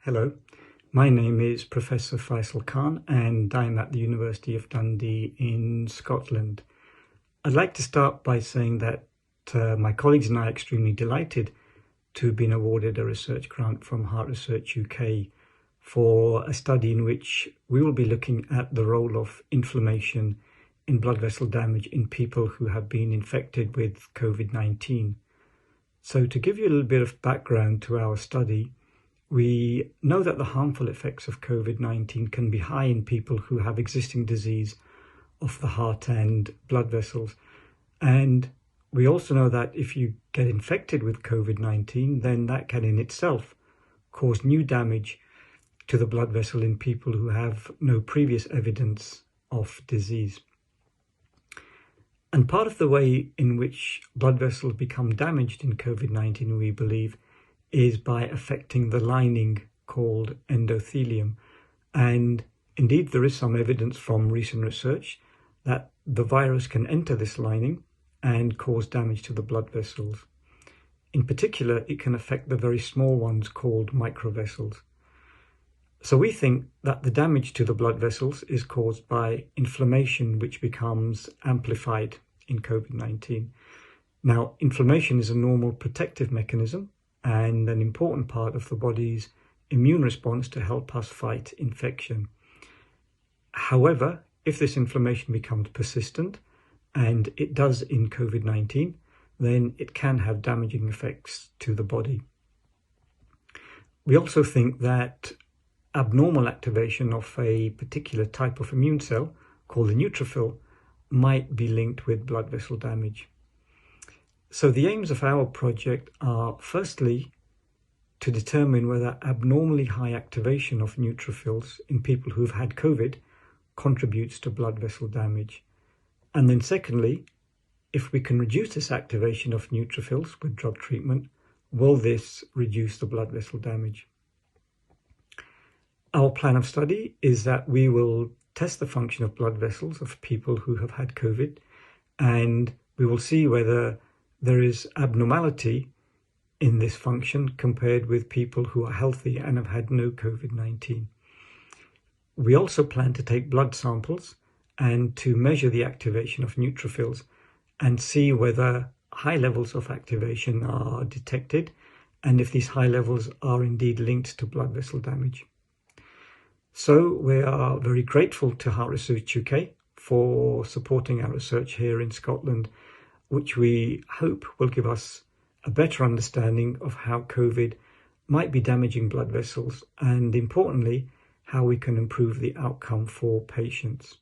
Hello, my name is Professor Faisel Khan and I'm at the University of Dundee in Scotland. I'd like to start by saying that my colleagues and I are extremely delighted to have been awarded a research grant from Heart Research UK for a study in which we will be looking at the role of inflammation in blood vessel damage in people who have been infected with COVID-19. So to give you a little bit of background to our study, we know that the harmful effects of COVID-19 can be high in people who have existing disease of the heart and blood vessels. And we also know that if you get infected with COVID-19, then that can in itself cause new damage to the blood vessel in people who have no previous evidence of disease. And part of the way in which blood vessels become damaged in COVID-19, we believe, is by affecting the lining called endothelium. And indeed, there is some evidence from recent research that the virus can enter this lining and cause damage to the blood vessels. In particular, it can affect the very small ones called microvessels. So we think that the damage to the blood vessels is caused by inflammation, which becomes amplified in COVID-19. Now, inflammation is a normal protective mechanism and an important part of the body's immune response to help us fight infection. However, if this inflammation becomes persistent, and it does in COVID-19, then it can have damaging effects to the body. We also think that abnormal activation of a particular type of immune cell called the neutrophil might be linked with blood vessel damage. So the aims of our project are firstly to determine whether abnormally high activation of neutrophils in people who've had COVID contributes to blood vessel damage. And then secondly, if we can reduce this activation of neutrophils with drug treatment, will this reduce the blood vessel damage? Our plan of study is that we will test the function of blood vessels of people who have had COVID, and we will see whether there is abnormality in this function compared with people who are healthy and have had no COVID-19. We also plan to take blood samples and to measure the activation of neutrophils and see whether high levels of activation are detected and if these high levels are indeed linked to blood vessel damage. So we are very grateful to Heart Research UK for supporting our research here in Scotland, which we hope will give us a better understanding of how COVID might be damaging blood vessels and, importantly, how we can improve the outcome for patients.